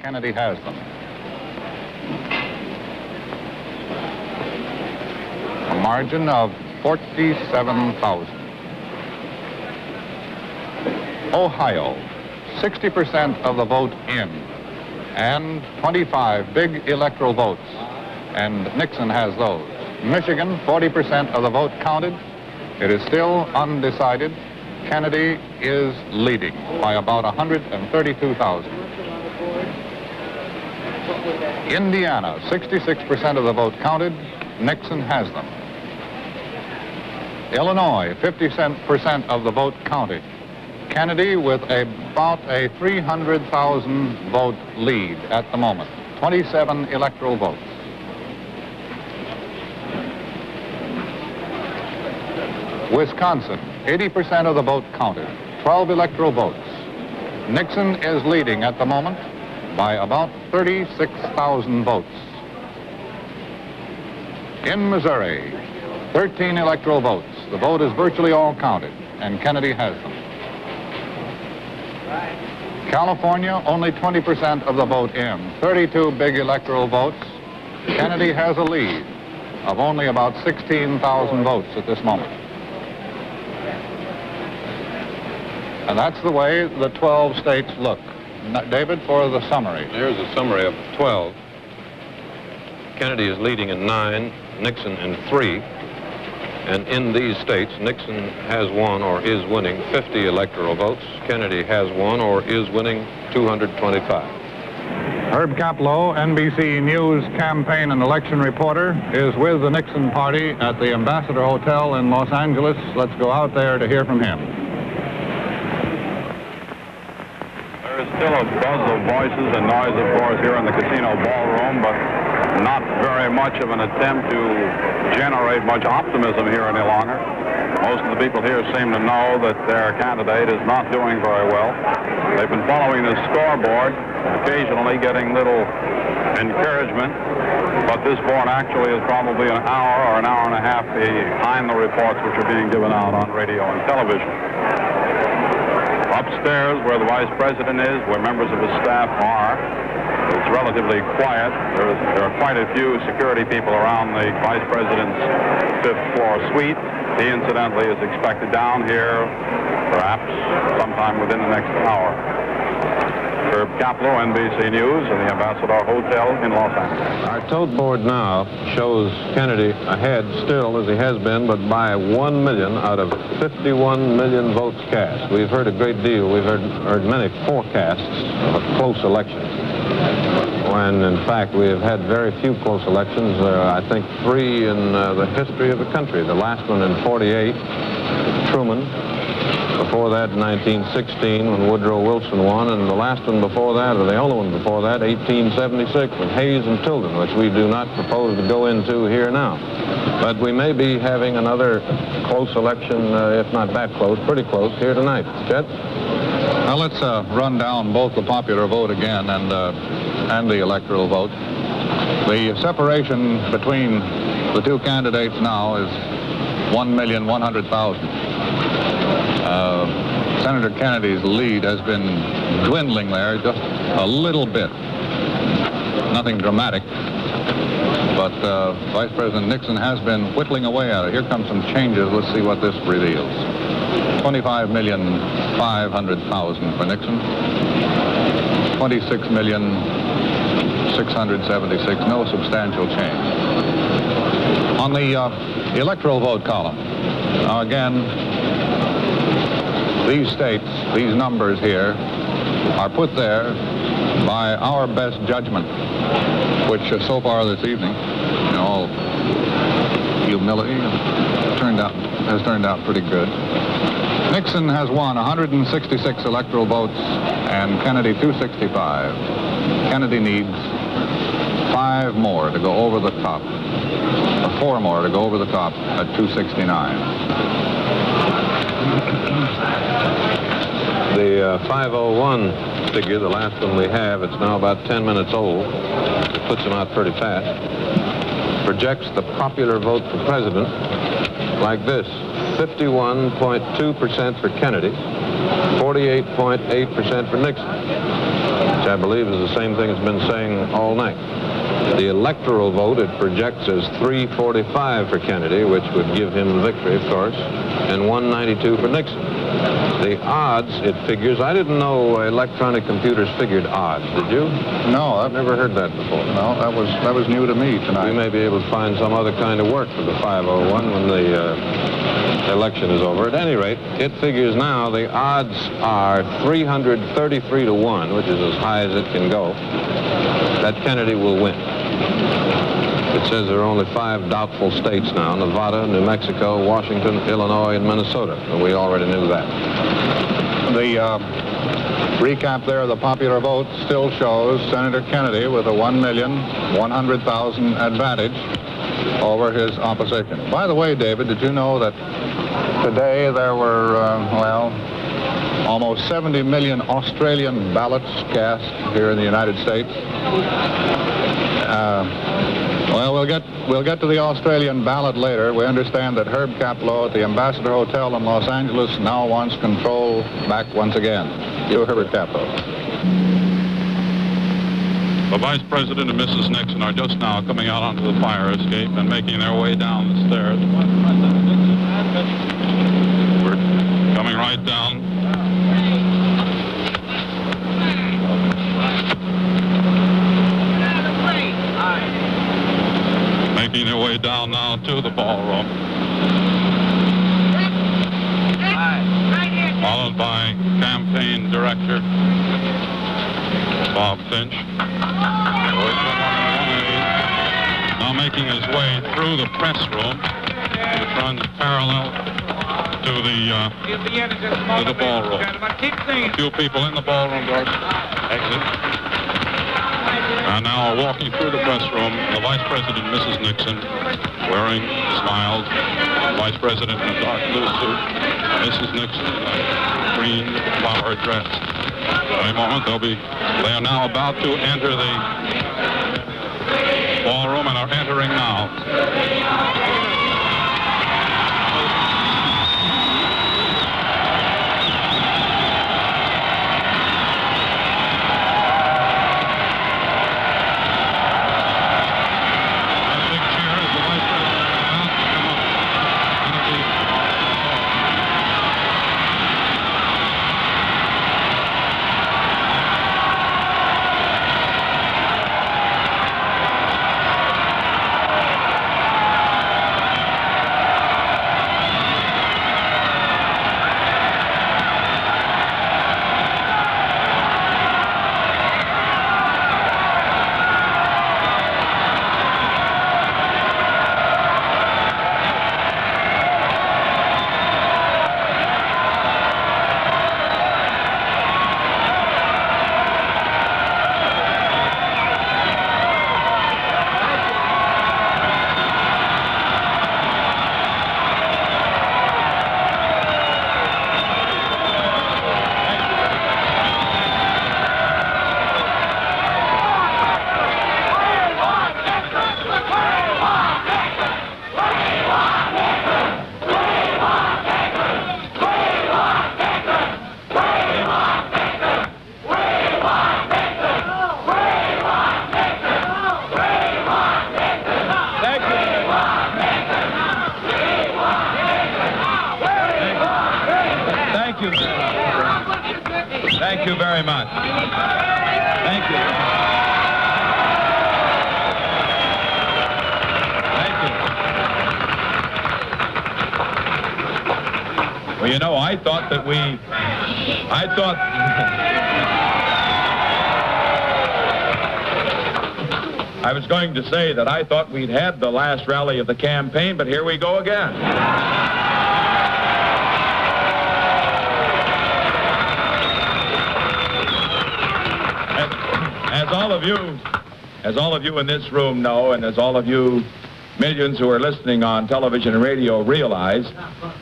Kennedy has them. A margin of 47,000. Ohio, 60% of the vote in, and 25 big electoral votes, and Nixon has those. Michigan, 40% of the vote counted. It is still undecided. Kennedy is leading by about 132,000. Indiana, 66% of the vote counted. Nixon has them. Illinois, 50% of the vote counted. Kennedy with about a 300,000 vote lead at the moment. 27 electoral votes. Wisconsin, 80% of the vote counted. 12 electoral votes. Nixon is leading at the moment by about 36,000 votes. In Missouri, 13 electoral votes. The vote is virtually all counted, and Kennedy has them. California, only 20% of the vote in. 32 big electoral votes. Kennedy has a lead of only about 16,000 votes at this moment. And that's the way the 12 states look. David, for the summary. Here's a summary of 12. Kennedy is leading in 9, Nixon in 3. And in these states, Nixon has won or is winning 50 electoral votes. Kennedy has won or is winning 225. Herb Kaplow, NBC News campaign and election reporter, is with the Nixon party at the Ambassador Hotel in Los Angeles. Let's go out there to hear from him. There is still a buzz of voices and noise, of course, here in the casino ballroom, but not very much of an attempt to generate much optimism here any longer. Most of the people here seem to know that their candidate is not doing very well. They've been following the scoreboard, occasionally getting little encouragement, but this board actually is probably an hour or an hour and a half behind the reports which are being given out on radio and television. Upstairs, where the vice president is, where members of his staff are, it's relatively quiet. There are quite a few security people around the vice president's 5th floor suite. He, incidentally, is expected down here perhaps sometime within the next hour. Herb Kaplow, NBC News, in the Ambassador Hotel in Los Angeles. Our tote board now shows Kennedy ahead still, as he has been, but by 1 million out of 51 million votes cast. We've heard a great deal. We've heard many forecasts of a close election, when in fact we have had very few close elections. I think 3 in the history of the country. The last one in 48, Truman. Before that, in 1916, when Woodrow Wilson won, and the last one before that, or the only one before that, 1876, with Hayes and Tilden, which we do not propose to go into here now. But we may be having another close election, if not that close, pretty close, here tonight. Chet? Now let's run down both the popular vote again and the electoral vote. The separation between the two candidates now is 1,100,000. Senator Kennedy's lead has been dwindling there just a little bit. Nothing dramatic, but Vice President Nixon has been whittling away at it. Here come some changes. Let's see what this reveals. 25,500,000 for Nixon. 26,676,000. No substantial change. On the electoral vote column, now again, these states, these numbers here, are put there by our best judgment, which so far this evening, in all humility, has turned out pretty good. Nixon has won 166 electoral votes and Kennedy 265. Kennedy needs 5 more to go over the top, or 4 more to go over the top at 269. The 501 figure, the last one we have, it's now about 10 minutes old. It puts him out pretty fast. Projects the popular vote for president like this: 51.2% for Kennedy, 48.8% for Nixon. which I believe is the same thing it's been saying all night. The electoral vote it projects as 345 for Kennedy, which would give him the victory, of course, and 192 for Nixon. The odds, it figures, I didn't know electronic computers figured odds, did you? No, I've never heard that before. No, that was new to me tonight. We may be able to find some other kind of work for the 501 when the election is over. At any rate, it figures now the odds are 333 to 1, which is as high as it can go, that Kennedy will win. It says there are only 5 doubtful states now: Nevada, New Mexico, Washington, Illinois, and Minnesota. And we already knew that. The recap there of the popular vote still shows Senator Kennedy with a 1,100,000 advantage over his opposition. By the way, David, did you know that today there were, almost 70 million Australian ballots cast here in the United States? Well, we'll get to the Australian ballot later. We understand that Herb Kaplow at the Ambassador Hotel in Los Angeles now wants control back once again. You, Herbert Kaplow. The Vice President and Mrs. Nixon are just now coming out onto the fire escape and making their way down the stairs. We're coming right down. Making their way down now to the ballroom. Followed by campaign director Bob Finch. Now making his way through the press room, which runs parallel to the ballroom. A few people in the ballroom doors exit. And now walking through the press room, the Vice President, Mrs. Nixon, wearing smiles. Vice President in a dark blue suit. Mrs. Nixon in a green flower dress. Any moment they are now about to enter the ballroom and are entering now. Thank you very much. Thank you. Thank you. Well, you know, I thought I was going to say that I thought we'd had the last rally of the campaign, but here we go again. As all of you in this room know, and as all of you millions who are listening on television and radio realize,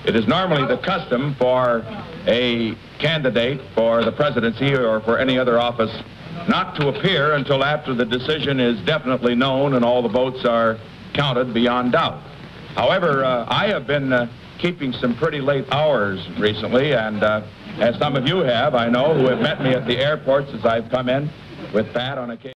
it is normally the custom for a candidate for the presidency or for any other office not to appear until after the decision is definitely known and all the votes are counted beyond doubt. However, I have been keeping some pretty late hours recently, and as some of you have, I know, who have met me at the airports as I've come in, with Pat on occasion.